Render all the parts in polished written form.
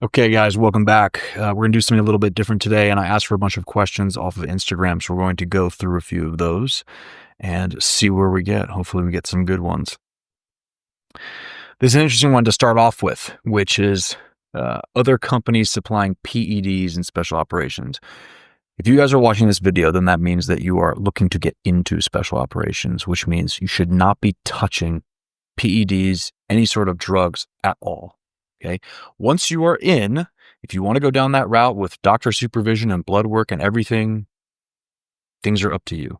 Okay, guys, welcome back. We're going to do something a little bit different today, and I asked for a bunch of questions off of Instagram, so we're going to go through a few of those and see where we get. Hopefully, we get some good ones. This is an interesting one to start off with, which is other companies supplying PEDs in special operations. If you guys are watching this video, then that means that you are looking to get into special operations, which means you should not be touching PEDs, any sort of drugs at all. Okay. Once you are in, if you want to go down that route with doctor supervision and blood work and everything, things are up to you.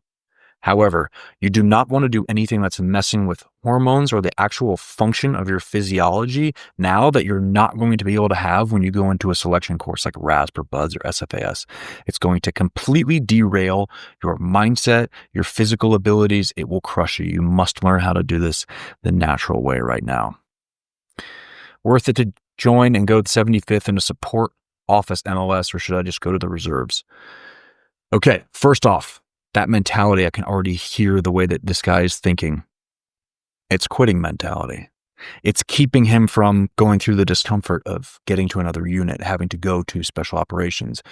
However, you do not want to do anything that's messing with hormones or the actual function of your physiology now that you're not going to be able to have when you go into a selection course like RASP or BUDS or SFAS. It's going to completely derail your mindset, your physical abilities. It will crush you. You must learn how to do this the natural way right now. Worth it to join and go to 75th in a support office MLS, or should I just go to the reserves? Okay, first off, that mentality, I can already hear the way that this guy is thinking. It's quitting mentality. It's keeping him from going through the discomfort of getting to another unit, having to go to special operations.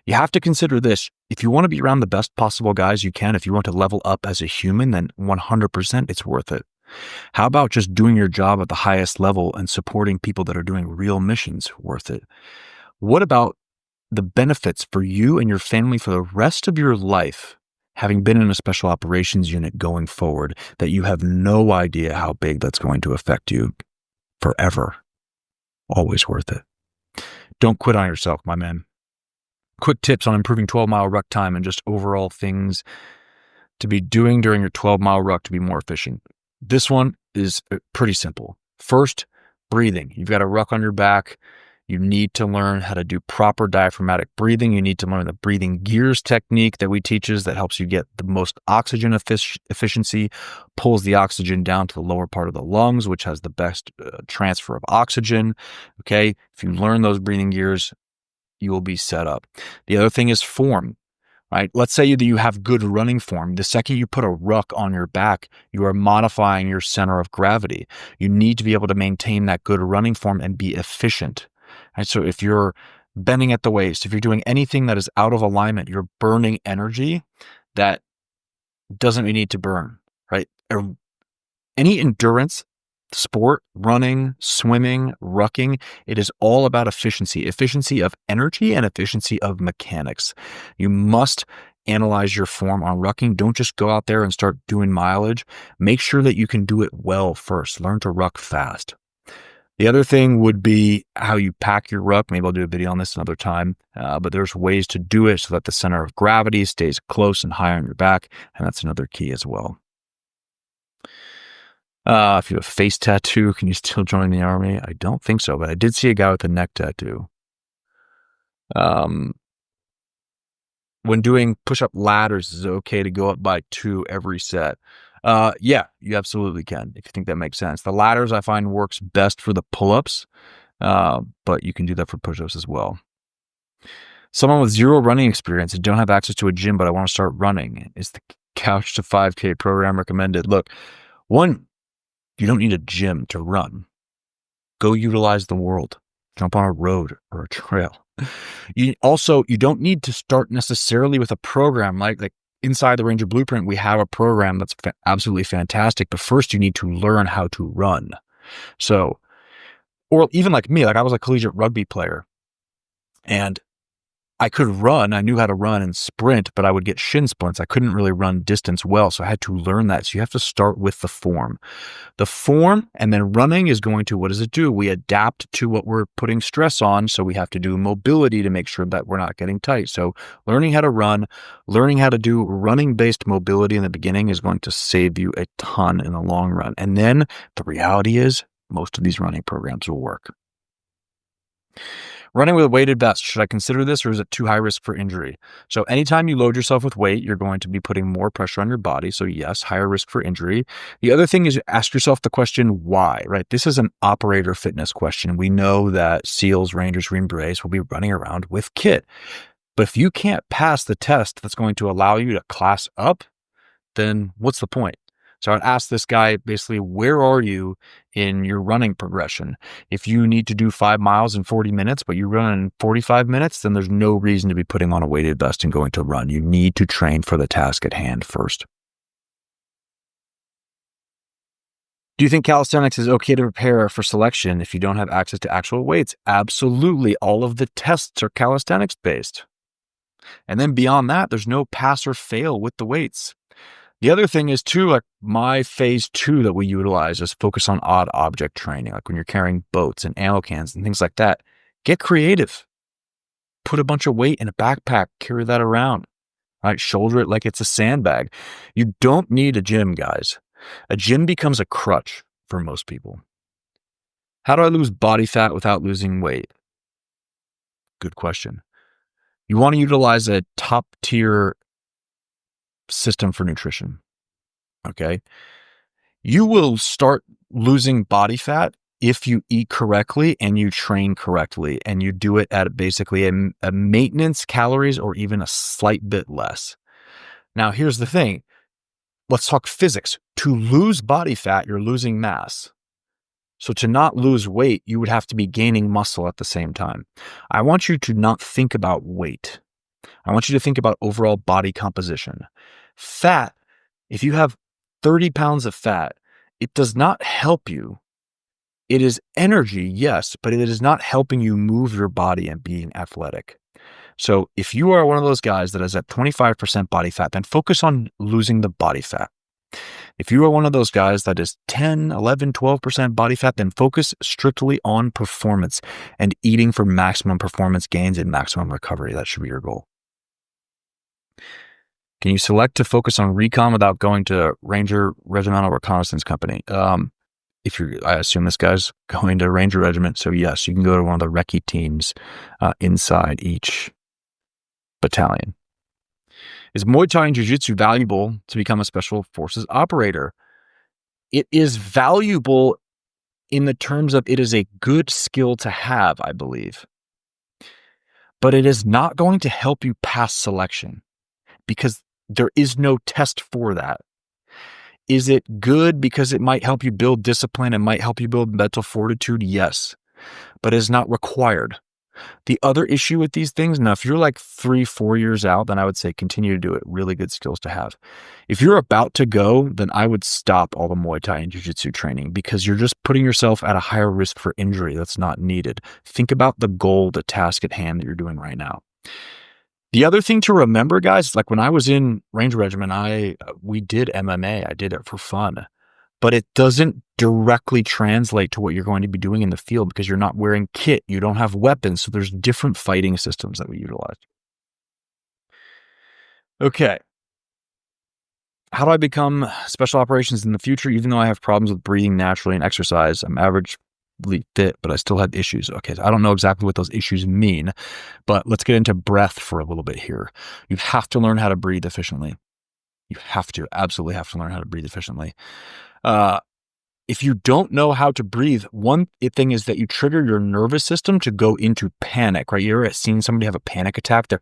You have to consider this. If you want to be around the best possible guys you can, if you want to level up as a human, then 100% it's worth it. How about just doing your job at the highest level and supporting people that are doing real missions? Worth it. What about the benefits for you and your family for the rest of your life, having been in a special operations unit going forward, that you have no idea how big that's going to affect you forever? Always worth it. Don't quit on yourself, my man. Quick tips on improving 12-mile ruck time and just overall things to be doing during your 12-mile ruck to be more efficient. This one is pretty simple. First, breathing. You've got a ruck on your back. You need to learn how to do proper diaphragmatic breathing. You need to learn the breathing gears technique that we teaches that helps you get the most oxygen efficiency, pulls the oxygen down to the lower part of the lungs, which has the best transfer of oxygen. Okay, if you learn those breathing gears, you will be set up. The other thing is form. Right? Let's say that you have good running form. The second you put a ruck on your back, you are modifying your center of gravity. You need to be able to maintain that good running form and be efficient. Right? So if you're bending at the waist, if you're doing anything that is out of alignment, you're burning energy that doesn't need to burn, right? Any endurance sport, running, swimming, rucking, it is all about efficiency of energy and efficiency of mechanics. You must analyze your form on rucking. Don't just go out there and start doing mileage. Make sure that you can do it well first. Learn to ruck fast. The other thing would be how you pack your ruck. Maybe I'll do a video on this another time, but there's ways to do it so that the center of gravity stays close and high on your back, and that's another key as well. If you have a face tattoo, can you still join the army? I don't think so, but I did see a guy with a neck tattoo. When doing push-up ladders, is it okay to go up by 2 every set? Yeah, you absolutely can, if you think that makes sense. The ladders I find works best for the pull-ups, but you can do that for push-ups as well. Someone with 0 running experience and don't have access to a gym, but I want to start running. Is the Couch to 5K program recommended? Look, one, you don't need a gym to run. Go utilize the world. Jump on a road or a trail. You don't need to start necessarily with a program like inside the Ranger Blueprint. We have a program that's absolutely fantastic, but first you need to learn how to run. So, or even like me, like I was a collegiate rugby player and I could run. I knew how to run and sprint, but I would get shin splints. I couldn't really run distance well, so I had to learn that. So you have to start with the form. The form, and then running is going to, what does it do? We adapt to what we're putting stress on, so we have to do mobility to make sure that we're not getting tight. So learning how to run, learning how to do running-based mobility in the beginning is going to save you a ton in the long run. And then the reality is most of these running programs will work. Running with a weighted vest, should I consider this or is it too high risk for injury? So anytime you load yourself with weight, you're going to be putting more pressure on your body. So yes, higher risk for injury. The other thing is ask yourself the question, why, right? This is an operator fitness question. We know that SEALs, Rangers, Green Berets will be running around with kit. But if you can't pass the test that's going to allow you to class up, then what's the point? So I'd ask this guy basically, where are you in your running progression? If you need to do 5 miles in 40 minutes, but you run in 45 minutes, then there's no reason to be putting on a weighted vest and going to run. You need to train for the task at hand first. Do you think calisthenics is okay to prepare for selection if you don't have access to actual weights? Absolutely. All of the tests are calisthenics based. And then beyond that, there's no pass or fail with the weights. The other thing is too, like my phase 2 that we utilize is focus on odd object training. Like when you're carrying boats and ammo cans and things like that, get creative. Put a bunch of weight in a backpack, carry that around, right? Shoulder it like it's a sandbag. You don't need a gym, guys. A gym becomes a crutch for most people. How do I lose body fat without losing weight? Good question. You want to utilize a top tier system for nutrition. Okay. You will start losing body fat if you eat correctly and you train correctly and you do it at basically a maintenance calories or even a slight bit less. Now, here's the thing. Let's talk physics. To lose body fat, you're losing mass. So to not lose weight, you would have to be gaining muscle at the same time. I want you to not think about weight. I want you to think about overall body composition. Fat, if you have 30 pounds of fat, it does not help you. It is energy, yes, but it is not helping you move your body and being athletic. So if you are one of those guys that is at 25% body fat, then focus on losing the body fat. If you are one of those guys that is 10, 11, 12% body fat, then focus strictly on performance and eating for maximum performance gains and maximum recovery. That should be your goal. Can you select to focus on recon without going to Ranger Regimental Reconnaissance Company? I assume this guy's going to Ranger Regiment, so yes, you can go to one of the recce teams inside each battalion. Is Muay Thai and Jiu-Jitsu valuable to become a Special Forces operator? It is valuable in the terms of it is a good skill to have, I believe. But it is not going to help you pass selection because there is no test for that. Is it good because it might help you build discipline and might help you build mental fortitude? Yes, but it is not required. The other issue with these things, now if you're like 3-4 years out, then I would say continue to do it. Really good skills to have. If you're about to go, then I would stop all the Muay Thai and Jiu-Jitsu training because you're just putting yourself at a higher risk for injury that's not needed. Think about the goal, the task at hand that you're doing right now. The other thing to remember, guys, like when I was in Ranger Regiment, we did MMA. I did it for fun. But it doesn't directly translate to what you're going to be doing in the field because you're not wearing kit. You don't have weapons. So there's different fighting systems that we utilize. Okay. How do I become special operations in the future? Even though I have problems with breathing naturally and exercise, I'm averagely fit, but I still have issues. Okay. So I don't know exactly what those issues mean, but let's get into breath for a little bit here. You have to learn how to breathe efficiently. You absolutely have to learn how to breathe efficiently. If you don't know how to breathe, one thing is that you trigger your nervous system to go into panic, right? You ever seen somebody have a panic attack? They're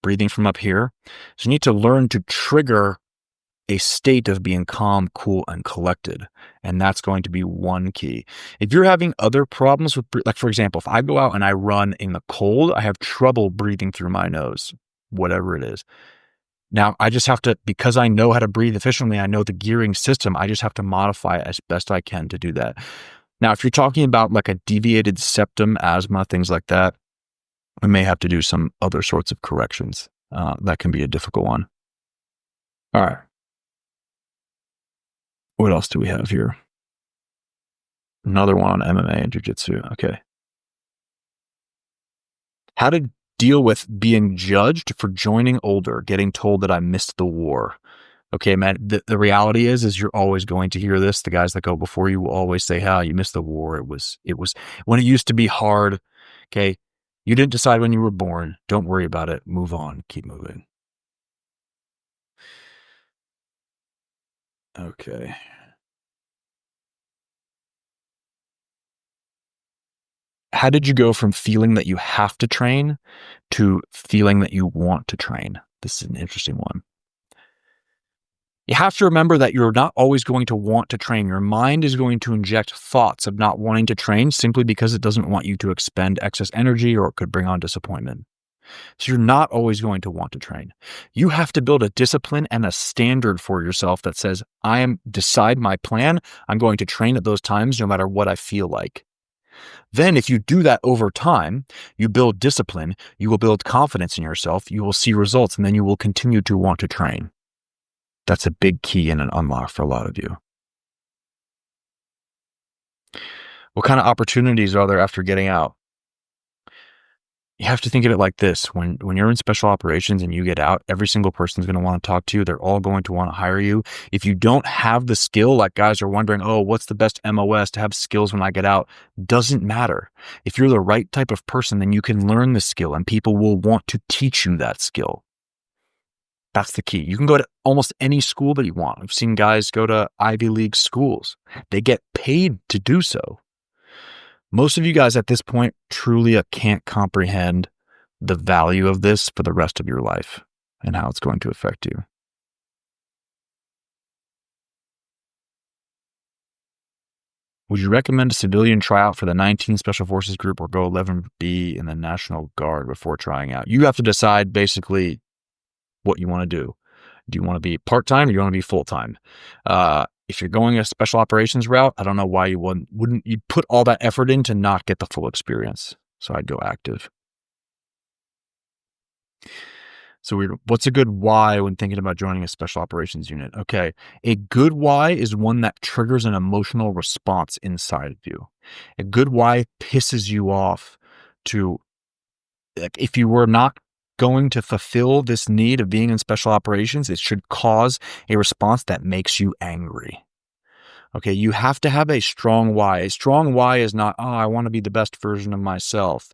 breathing from up here. So you need to learn to trigger a state of being calm, cool, and collected. And that's going to be one key. If you're having other problems with, like for example, if I go out and I run in the cold, I have trouble breathing through my nose, whatever it is. Now, I just have to, because I know how to breathe efficiently, I know the gearing system, I just have to modify it as best I can to do that. Now, if you're talking about like a deviated septum, asthma, things like that, we may have to do some other sorts of corrections. That can be a difficult one. All right. What else do we have here? Another one on MMA and Jiu-Jitsu. Okay. How to deal with being judged for joining older, getting told that I missed the war. Okay, man, the reality is you're always going to hear this. The guys that go before you will always say, you missed the war. It was when it used to be hard. Okay. You didn't decide when you were born. Don't worry about it. Move on. Keep moving. Okay. How did you go from feeling that you have to train to feeling that you want to train? This is an interesting one. You have to remember that you're not always going to want to train. Your mind is going to inject thoughts of not wanting to train simply because it doesn't want you to expend excess energy or it could bring on disappointment. So you're not always going to want to train. You have to build a discipline and a standard for yourself that says, decide my plan. I'm going to train at those times no matter what I feel like. Then if you do that over time, you build discipline, you will build confidence in yourself, you will see results, and then you will continue to want to train. That's a big key and an unlock for a lot of you. What kind of opportunities are there after getting out? You have to think of it like this. When you're in special operations and you get out, every single person is going to want to talk to you. They're all going to want to hire you. If you don't have the skill, like guys are wondering, oh, what's the best MOS to have skills when I get out? Doesn't matter. If you're the right type of person, then you can learn the skill and people will want to teach you that skill. That's the key. You can go to almost any school that you want. I've seen guys go to Ivy League schools. They get paid to do so. Most of you guys at this point truly can't comprehend the value of this for the rest of your life and how it's going to affect you. Would you recommend a civilian tryout for the 19 Special Forces group or go 11B in the National Guard before trying out? You have to decide basically what you want to do. Do you want to be part-time or do you want to be full-time? If you're going a special operations route, I don't know why you wouldn't you put all that effort in to not get the full experience. So I'd go active. So what's a good why when thinking about joining a special operations unit? Okay, a good why is one that triggers an emotional response inside of you. A good why pisses you off to, like, if you were not going to fulfill this need of being in special operations, it should cause a response that makes you angry. Okay, you have to have a strong why. A strong why is not, oh, I want to be the best version of myself.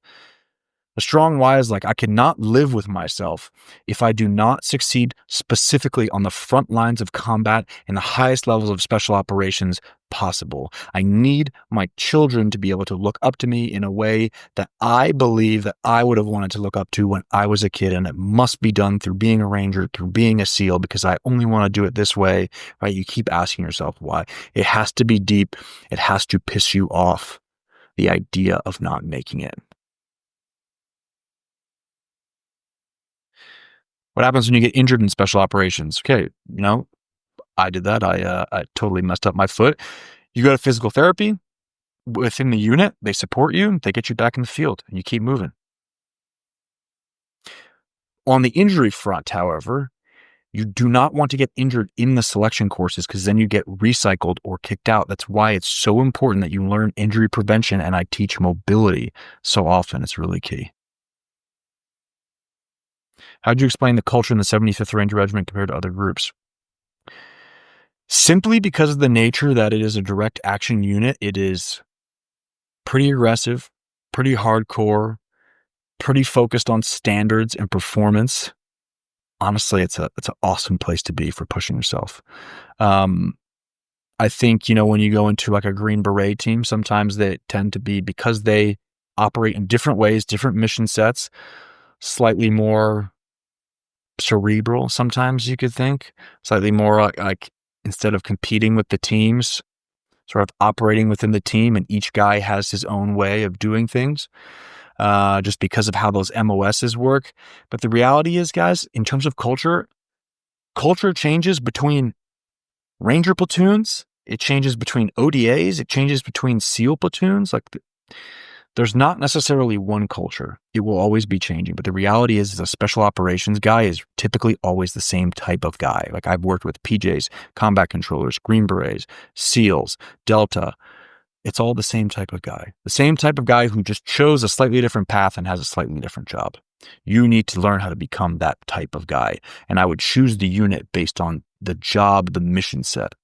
A strong why is like, I cannot live with myself if I do not succeed specifically on the front lines of combat and the highest levels of special operations possible. I need my children to be able to look up to me in a way that I believe that I would have wanted to look up to when I was a kid, and it must be done through being a Ranger, through being a SEAL, because I only want to do it this way, right? You keep asking yourself why. It has to be deep. It has to piss you off, the idea of not making it. What happens when you get injured in special operations? Okay, I did that. I totally messed up my foot. You go to physical therapy within the unit. They support you. They get you back in the field, and you keep moving. On the injury front, however, you do not want to get injured in the selection courses because then you get recycled or kicked out. That's why it's so important that you learn injury prevention, and I teach mobility so often. It's really key. How'd you explain the culture in the 75th Ranger Regiment compared to other groups? Simply because of the nature that it is a direct action unit, it is pretty aggressive, pretty hardcore, pretty focused on standards and performance. Honestly, it's an awesome place to be for pushing yourself. I think, when you go into like a Green Beret team, sometimes they tend to be, because they operate in different ways, different mission sets, slightly more cerebral, sometimes you could think, slightly more like instead of competing with the teams, sort of operating within the team, and each guy has his own way of doing things, just because of how those MOSs work. But the reality is, guys, in terms of culture changes between Ranger platoons, it changes between ODAs, it changes between SEAL platoons. There's not necessarily one culture. It will always be changing. But the reality is a special operations guy is typically always the same type of guy. Like, I've worked with PJs, combat controllers, Green Berets, SEALs, Delta. It's all the same type of guy. The same type of guy who just chose a slightly different path and has a slightly different job. You need to learn how to become that type of guy. And I would choose the unit based on the job, the mission set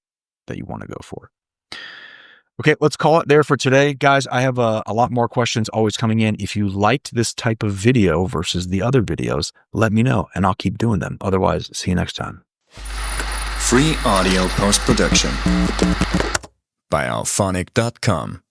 that you want to go for. Okay, let's call it there for today. Guys, I have a lot more questions always coming in. If you liked this type of video versus the other videos, let me know and I'll keep doing them. Otherwise, see you next time. Free audio post-production by alphonic.com.